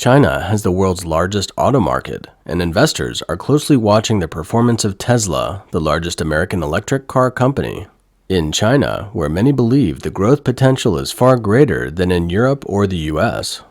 China has the world's largest auto market, and investors are closely watching the performance of Tesla, the largest American electric car company. In China, where many believe the growth potential is far greater than in Europe or the US.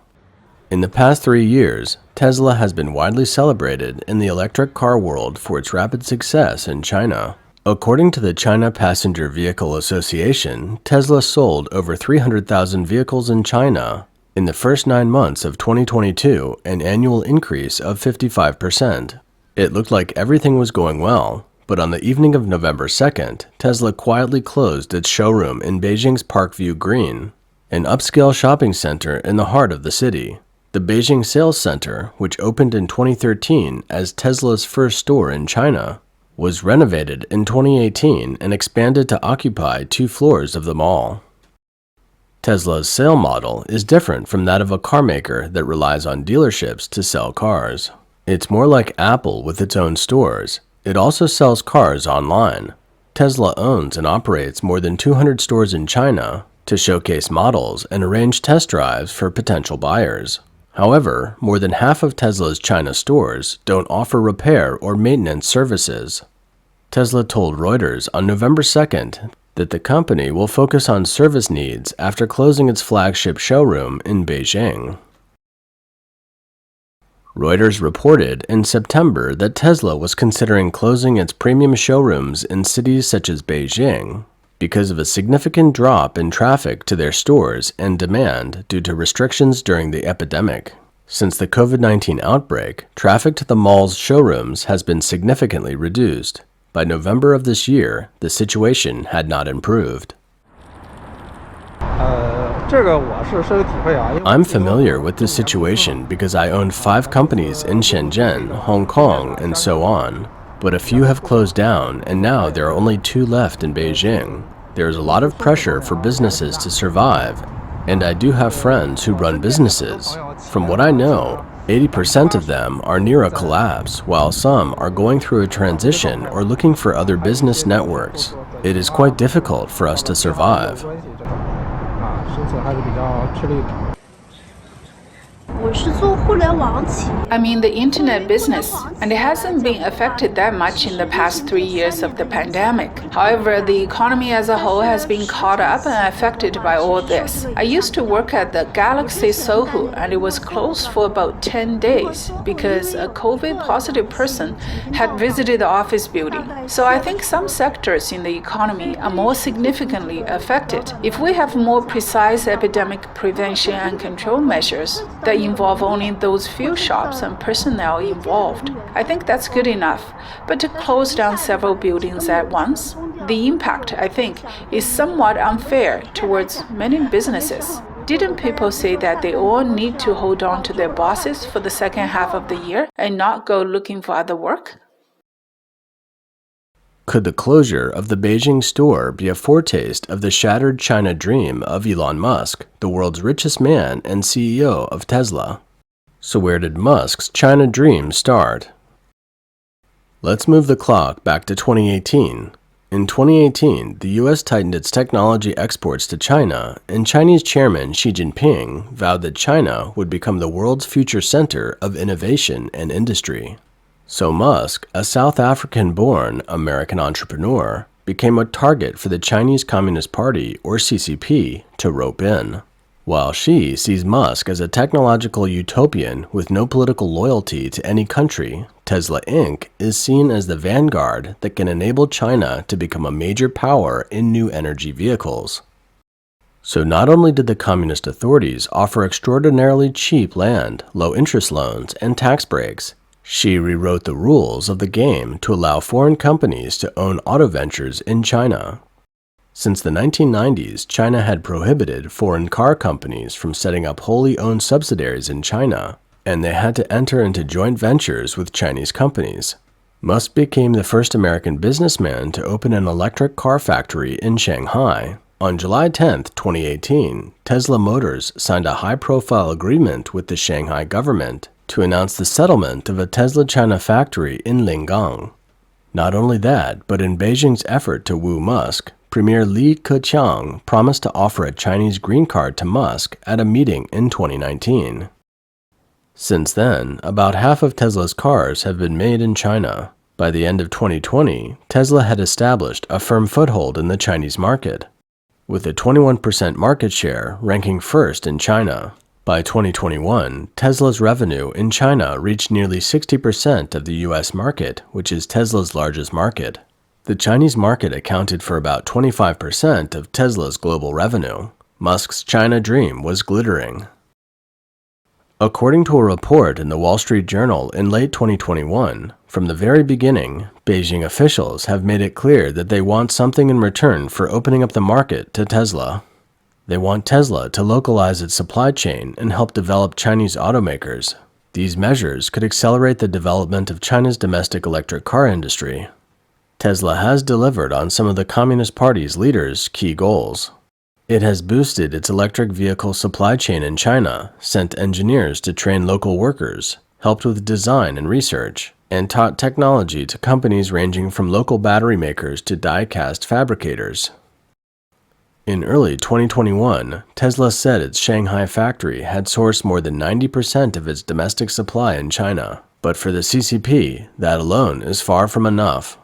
In the past 3 years, Tesla has been widely celebrated in the electric car world for its rapid success in China. According to the China Passenger Vehicle Association, Tesla sold over 300,000 vehicles in China in the first 9 months of 2022, an annual increase of 55%. It looked like everything was going well, but on the evening of November 2nd, Tesla quietly closed its showroom in Beijing's Parkview Green, an upscale shopping center in the heart of the city. The Beijing Sales Center, which opened in 2013 as Tesla's first store in China, was renovated in 2018 and expanded to occupy 2 floors of the mall. Tesla's sale model is different from that of a carmaker that relies on dealerships to sell cars. It's more like Apple with its own stores. It also sells cars online. Tesla owns and operates more than 200 stores in China to showcase models and arrange test drives for potential buyers. However, more than half of Tesla's China stores don't offer repair or maintenance services. Tesla told Reuters on November 2nd that the company will focus on service needs after closing its flagship showroom in Beijing. Reuters reported in September that Tesla was considering closing its premium showrooms in cities such as Beijing because of a significant drop in traffic to their stores and demand due to restrictions during the epidemic. Since the COVID-19 outbreak, traffic to the mall's showrooms has been significantly reduced. By November of this year, the situation had not improved. I'm familiar with this situation because I own 5 companies in Shenzhen, Hong Kong, and so on. But a few have closed down, and now there are only 2 left in Beijing. There is a lot of pressure for businesses to survive, and I do have friends who run businesses. From what I know, 80% of them are near a collapse, while some are going through a transition or looking for other business networks. It is quite difficult for us to survive. I'm in the internet business, and it hasn't been affected that much in the past 3 years of the pandemic. However, the economy as a whole has been caught up and affected by all this. I used to work at the Galaxy Soho, and it was closed for about 10 days because a COVID-positive person had visited the office building. So I think some sectors in the economy are more significantly affected. If we have more precise epidemic prevention and control measures that involve only those few shops and personnel involved, I think that's good enough. But to close down several buildings at once, the impact, I think, is somewhat unfair towards many businesses. Didn't people say that they all need to hold on to their bosses for the second half of the year and not go looking for other work? Could the closure of the Beijing store be a foretaste of the shattered China dream of Elon Musk, the world's richest man and CEO of Tesla? So where did Musk's China dream start? Let's move the clock back to 2018. In 2018, the US tightened its technology exports to China, and Chinese Chairman Xi Jinping vowed that China would become the world's future center of innovation and industry. So Musk, a South African-born American entrepreneur, became a target for the Chinese Communist Party, or CCP, to rope in. While Xi sees Musk as a technological utopian with no political loyalty to any country, Tesla Inc. is seen as the vanguard that can enable China to become a major power in new energy vehicles. So not only did the communist authorities offer extraordinarily cheap land, low-interest loans, and tax breaks, Xi rewrote the rules of the game to allow foreign companies to own auto ventures in China. Since the 1990s, China had prohibited foreign car companies from setting up wholly owned subsidiaries in China, and they had to enter into joint ventures with Chinese companies. Musk became the first American businessman to open an electric car factory in Shanghai. On July 10, 2018, Tesla Motors signed a high-profile agreement with the Shanghai government to announce the settlement of a Tesla China factory in Lingang. Not only that, but in Beijing's effort to woo Musk, Premier Li Keqiang promised to offer a Chinese green card to Musk at a meeting in 2019. Since then, about half of Tesla's cars have been made in China. By the end of 2020, Tesla had established a firm foothold in the Chinese market, with a 21% market share, ranking first in China. By 2021, Tesla's revenue in China reached nearly 60% of the US market, which is Tesla's largest market. The Chinese market accounted for about 25% of Tesla's global revenue. Musk's China dream was glittering. According to a report in the Wall Street Journal in late 2021, from the very beginning, Beijing officials have made it clear that they want something in return for opening up the market to Tesla. They want Tesla to localize its supply chain and help develop Chinese automakers. These measures could accelerate the development of China's domestic electric car industry. Tesla has delivered on some of the Communist Party's leaders' key goals. It has boosted its electric vehicle supply chain in China, sent engineers to train local workers, helped with design and research, and taught technology to companies ranging from local battery makers to die-cast fabricators. In early 2021, Tesla said its Shanghai factory had sourced more than 90% of its domestic supply in China, but for the CCP, that alone is far from enough.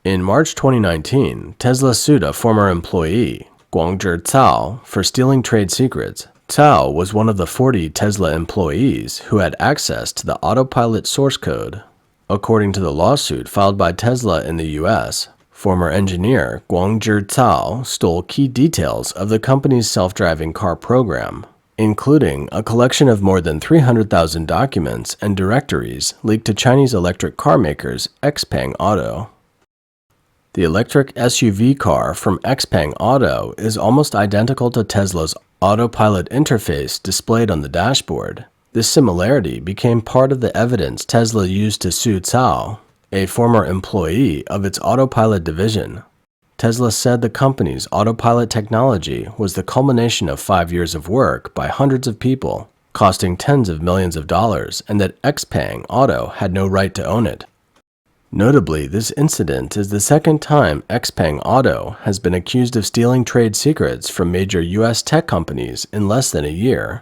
In March 2019, Tesla sued a former employee, Guangzhi Cao, for stealing trade secrets. Cao was one of the 40 Tesla employees who had access to the autopilot source code. According to the lawsuit filed by Tesla in the US, former engineer Guangzhi Cao stole key details of the company's self-driving car program, including a collection of more than 300,000 documents and directories leaked to Chinese electric car makers XPeng Auto. The electric SUV car from XPeng Auto is almost identical to Tesla's autopilot interface displayed on the dashboard. This similarity became part of the evidence Tesla used to sue Cao, a former employee of its autopilot division. Tesla said the company's autopilot technology was the culmination of 5 years of work by hundreds of people, costing tens of millions of dollars, and that XPeng Auto had no right to own it. Notably, this incident is the second time XPeng Auto has been accused of stealing trade secrets from major US tech companies in less than a year.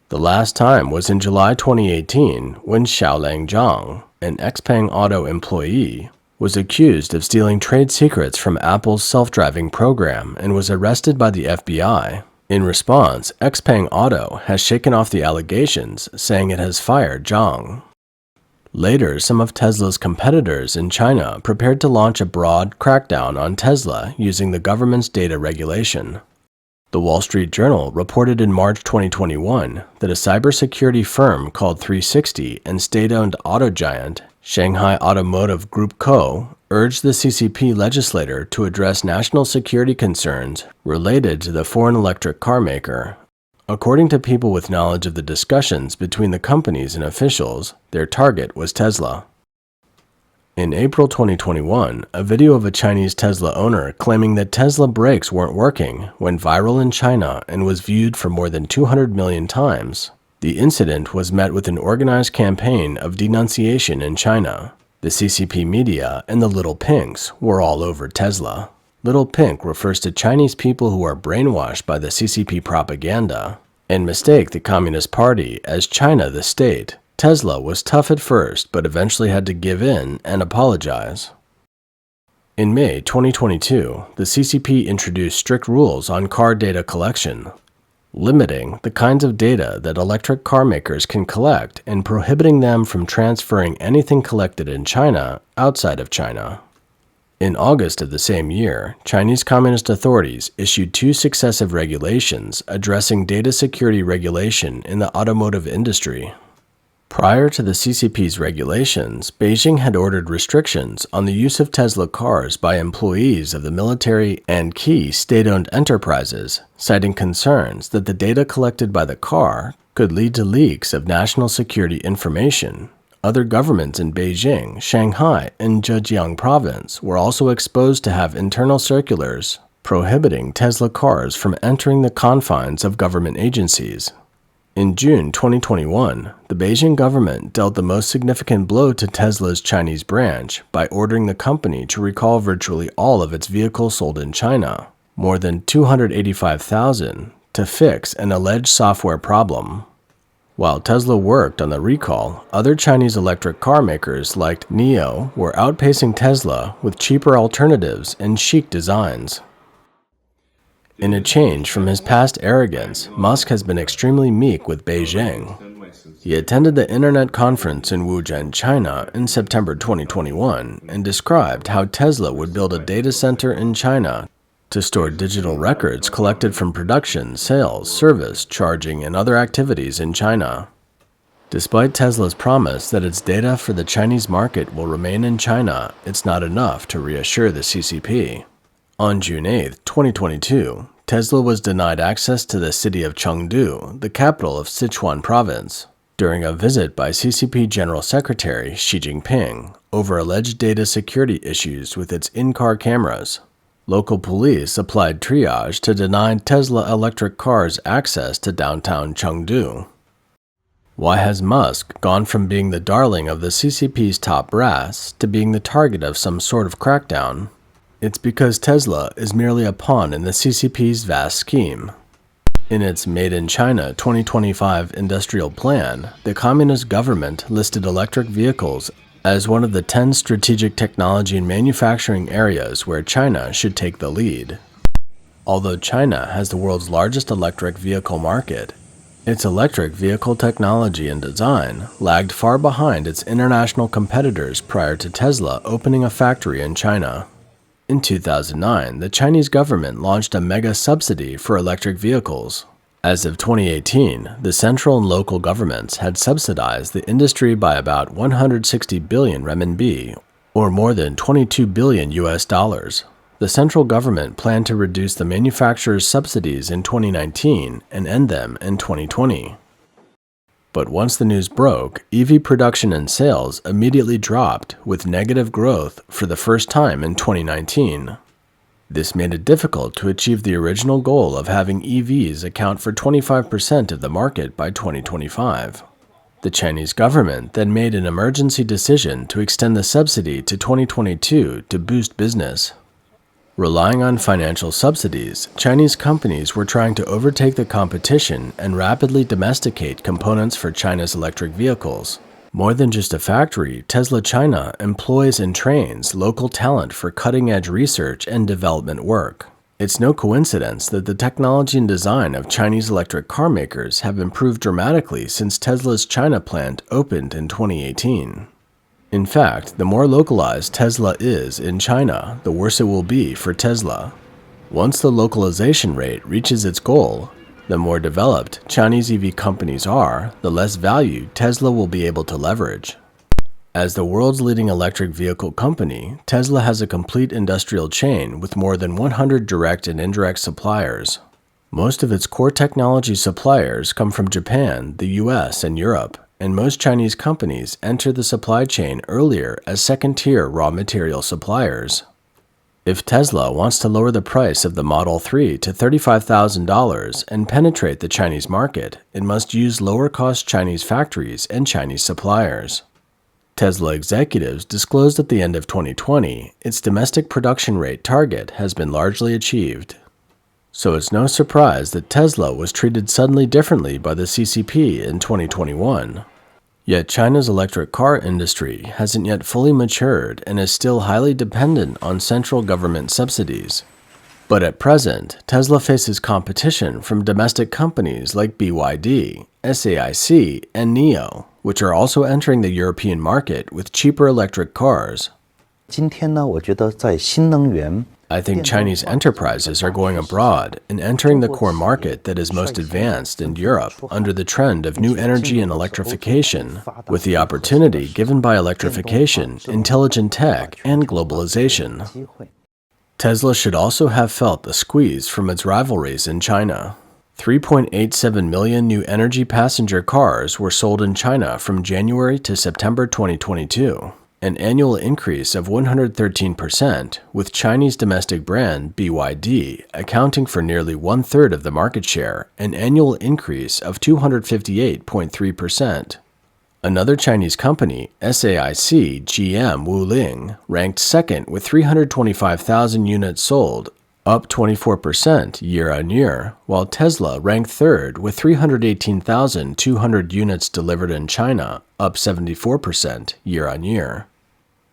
The last time was in July 2018 when Xiaolang Zhang, an XPeng Auto employee, was accused of stealing trade secrets from Apple's self-driving program and was arrested by the FBI. In response, XPeng Auto has shaken off the allegations, saying it has fired Zhang. Later, some of Tesla's competitors in China prepared to launch a broad crackdown on Tesla using the government's data regulation. The Wall Street Journal reported in March 2021 that a cybersecurity firm called 360 and state-owned auto giant Shanghai Automotive Group Co. urged the CCP legislator to address national security concerns related to the foreign electric car maker. According to people with knowledge of the discussions between the companies and officials, their target was Tesla. In April 2021, a video of a Chinese Tesla owner claiming that Tesla brakes weren't working went viral in China and was viewed for more than 200 million times. The incident was met with an organized campaign of denunciation in China. The CCP media and the Little Pinks were all over Tesla. Little Pink refers to Chinese people who are brainwashed by the CCP propaganda and mistake the Communist Party as China the state. Tesla was tough at first, but eventually had to give in and apologize. In May 2022, the CCP introduced strict rules on car data collection, limiting the kinds of data that electric car makers can collect and prohibiting them from transferring anything collected in China outside of China. In August of the same year, Chinese Communist authorities issued 2 successive regulations addressing data security regulation in the automotive industry. Prior to the CCP's regulations, Beijing had ordered restrictions on the use of Tesla cars by employees of the military and key state-owned enterprises, citing concerns that the data collected by the car could lead to leaks of national security information. Other governments in Beijing, Shanghai, and Zhejiang province were also exposed to have internal circulars prohibiting Tesla cars from entering the confines of government agencies. In June 2021, the Beijing government dealt the most significant blow to Tesla's Chinese branch by ordering the company to recall virtually all of its vehicles sold in China, more than 285,000, to fix an alleged software problem. While Tesla worked on the recall, other Chinese electric car makers like NIO were outpacing Tesla with cheaper alternatives and chic designs. In a change from his past arrogance, Musk has been extremely meek with Beijing. He attended the Internet conference in Wuzhen, China in September 2021 and described how Tesla would build a data center in China to store digital records collected from production, sales, service, charging, and other activities in China. Despite Tesla's promise that its data for the Chinese market will remain in China, it's not enough to reassure the CCP. On June 8, 2022, Tesla was denied access to the city of Chengdu, the capital of Sichuan province, during a visit by CCP General Secretary Xi Jinping over alleged data security issues with its in-car cameras. Local police applied triage to deny Tesla electric cars access to downtown Chengdu. Why has Musk gone from being the darling of the CCP's top brass to being the target of some sort of crackdown? It's because Tesla is merely a pawn in the CCP's vast scheme. In its Made in China 2025 industrial plan, the Communist government listed electric vehicles as one of the 10 strategic technology and manufacturing areas where China should take the lead. Although China has the world's largest electric vehicle market, its electric vehicle technology and design lagged far behind its international competitors prior to Tesla opening a factory in China. In 2009, the Chinese government launched a mega subsidy for electric vehicles. As of 2018, the central and local governments had subsidized the industry by about 160 billion renminbi, or more than 22 billion US dollars. The central government planned to reduce the manufacturers' subsidies in 2019 and end them in 2020. But once the news broke, EV production and sales immediately dropped, with negative growth for the first time in 2019. This made it difficult to achieve the original goal of having EVs account for 25% of the market by 2025. The Chinese government then made an emergency decision to extend the subsidy to 2022 to boost business. Relying on financial subsidies, Chinese companies were trying to overtake the competition and rapidly domesticate components for China's electric vehicles. More than just a factory, Tesla China employs and trains local talent for cutting-edge research and development work. It's no coincidence that the technology and design of Chinese electric car makers have improved dramatically since Tesla's China plant opened in 2018. In fact, the more localized Tesla is in China, the worse it will be for Tesla. Once the localization rate reaches its goal, the more developed Chinese EV companies are, the less value Tesla will be able to leverage. As the world's leading electric vehicle company, Tesla has a complete industrial chain with more than 100 direct and indirect suppliers. Most of its core technology suppliers come from Japan, the US, and Europe, and most Chinese companies enter the supply chain earlier as second-tier raw material suppliers. If Tesla wants to lower the price of the Model 3 to $35,000 and penetrate the Chinese market, it must use lower-cost Chinese factories and Chinese suppliers. Tesla executives disclosed at the end of 2020 its domestic production rate target has been largely achieved. So it's no surprise that Tesla was treated suddenly differently by the CCP in 2021. Yet China's electric car industry hasn't yet fully matured and is still highly dependent on central government subsidies. But at present, Tesla faces competition from domestic companies like BYD, SAIC, and NIO, which are also entering the European market with cheaper electric cars. 今天呢，我觉得在新能源 I think Chinese enterprises are going abroad and entering the core market that is most advanced in Europe under the trend of new energy and electrification, with the opportunity given by electrification, intelligent tech, and globalization. Tesla should also have felt the squeeze from its rivalries in China. 3.87 million new energy passenger cars were sold in China from January to September 2022. An annual increase of 113%, with Chinese domestic brand BYD accounting for nearly one-third of the market share, an annual increase of 258.3%. Another Chinese company, SAIC GM Wuling, ranked second with 325,000 units sold, up 24% year-on-year, while Tesla ranked third with 318,200 units delivered in China, up 74% year-on-year.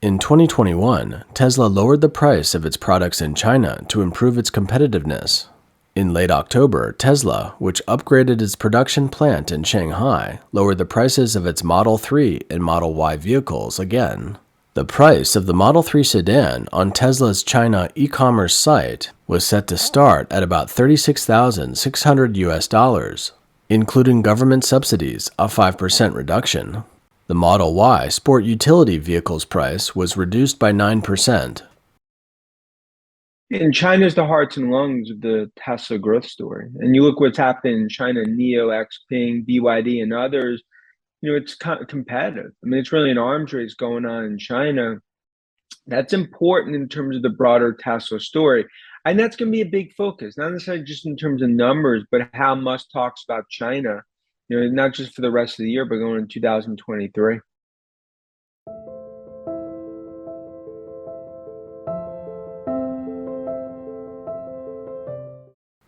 In 2021, Tesla lowered the price of its products in China to improve its competitiveness. In late October, Tesla, which upgraded its production plant in Shanghai, lowered the prices of its Model 3 and Model Y vehicles again. The price of the Model 3 sedan on Tesla's China e-commerce site was set to start at about $36,600, including government subsidies, a 5% reduction. The Model Y sport utility vehicle's price was reduced by 9%. And China's the hearts and lungs of the Tesla growth story. And you look what's happening in China, NIO, Xpeng, BYD, and others, it's competitive. I mean, it's really an arms race going on in China. That's important in terms of the broader Tesla story. And that's going to be a big focus, not necessarily just in terms of numbers, but how Musk talks about China, not just for the rest of the year, but going into 2023.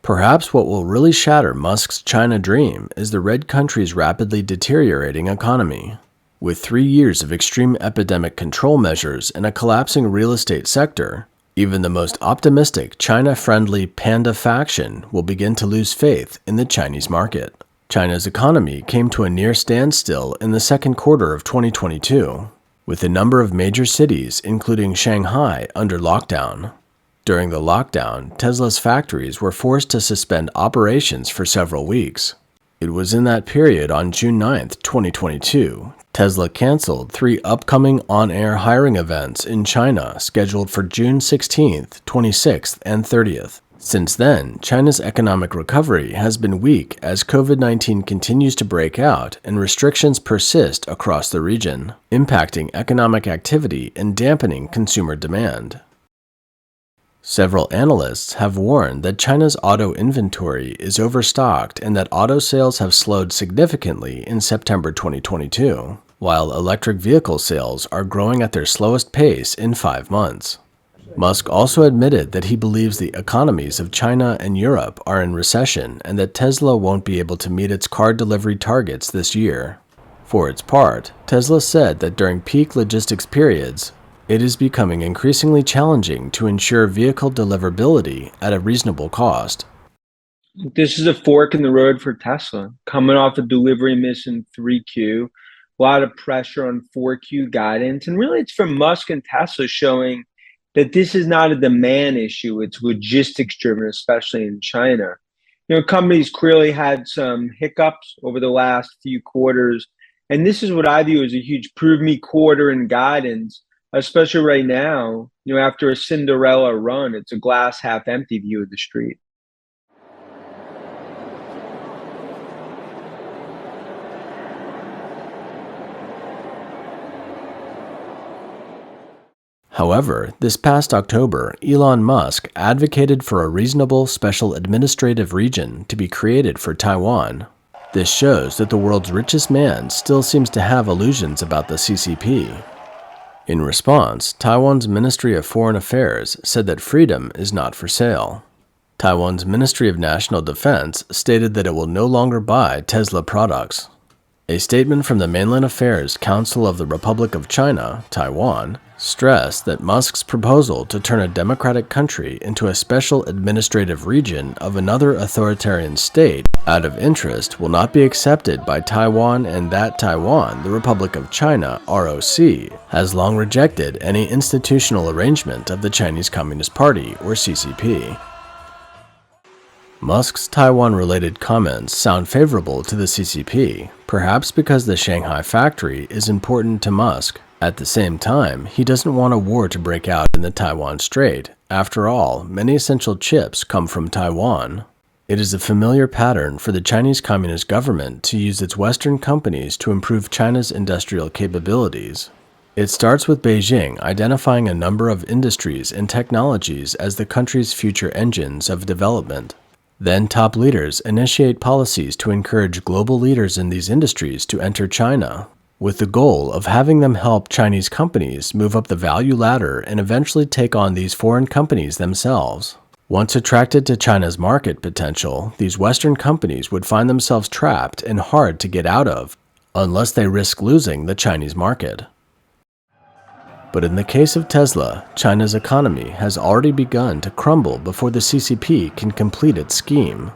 Perhaps what will really shatter Musk's China dream is the Red country's rapidly deteriorating economy. With 3 years of extreme epidemic control measures and a collapsing real estate sector, even the most optimistic China-friendly panda faction will begin to lose faith in the Chinese market. China's economy came to a near standstill in the second quarter of 2022, with a number of major cities, including Shanghai, under lockdown. During the lockdown, Tesla's factories were forced to suspend operations for several weeks. It was in that period on June 9, 2022, Tesla canceled 3 upcoming on-air hiring events in China scheduled for June 16th, 26th, and 30th. Since then, China's economic recovery has been weak as COVID-19 continues to break out and restrictions persist across the region, impacting economic activity and dampening consumer demand. Several analysts have warned that China's auto inventory is overstocked and that auto sales have slowed significantly in September 2022, while electric vehicle sales are growing at their slowest pace in 5 months. Musk also admitted that he believes the economies of China and Europe are in recession and that Tesla won't be able to meet its car delivery targets this year. For its part, Tesla said that during peak logistics periods, it is becoming increasingly challenging to ensure vehicle deliverability at a reasonable cost. This is a fork in the road for Tesla, coming off a delivery miss in 3Q, a lot of pressure on 4Q guidance. And really, it's from Musk and Tesla showing that this is not a demand issue, it's logistics driven, especially in China. Companies clearly had some hiccups over the last few quarters. And this is what I view as a huge prove me quarter in guidance, especially right now, after a Cinderella run. It's a glass half empty view of the street. However, this past October, Elon Musk advocated for a reasonable special administrative region to be created for Taiwan. This shows that the world's richest man still seems to have illusions about the CCP. In response, Taiwan's Ministry of Foreign Affairs said that freedom is not for sale. Taiwan's Ministry of National Defense stated that it will no longer buy Tesla products. A statement from the Mainland Affairs Council of the Republic of China, Taiwan, stressed that Musk's proposal to turn a democratic country into a special administrative region of another authoritarian state out of interest will not be accepted by Taiwan, and that Taiwan, the Republic of China, ROC, has long rejected any institutional arrangement of the Chinese Communist Party, or CCP. Musk's Taiwan-related comments sound favorable to the CCP, perhaps because the Shanghai factory is important to Musk. At the same time, he doesn't want a war to break out in the Taiwan Strait. After all, many essential chips come from Taiwan. It is a familiar pattern for the Chinese Communist government to use its Western companies to improve China's industrial capabilities. It starts with Beijing identifying a number of industries and technologies as the country's future engines of development. Then top leaders initiate policies to encourage global leaders in these industries to enter China, with the goal of having them help Chinese companies move up the value ladder and eventually take on these foreign companies themselves. Once attracted to China's market potential, these Western companies would find themselves trapped and hard to get out of unless they risk losing the Chinese market. But in the case of Tesla, China's economy has already begun to crumble before the CCP can complete its scheme,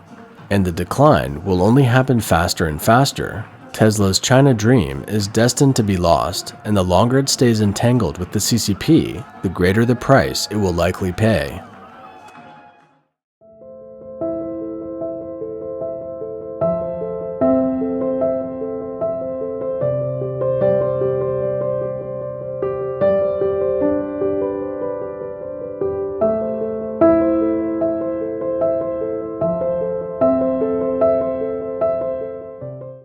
and the decline will only happen faster and faster. Tesla's China dream is destined to be lost, and the longer it stays entangled with the CCP, the greater the price it will likely pay.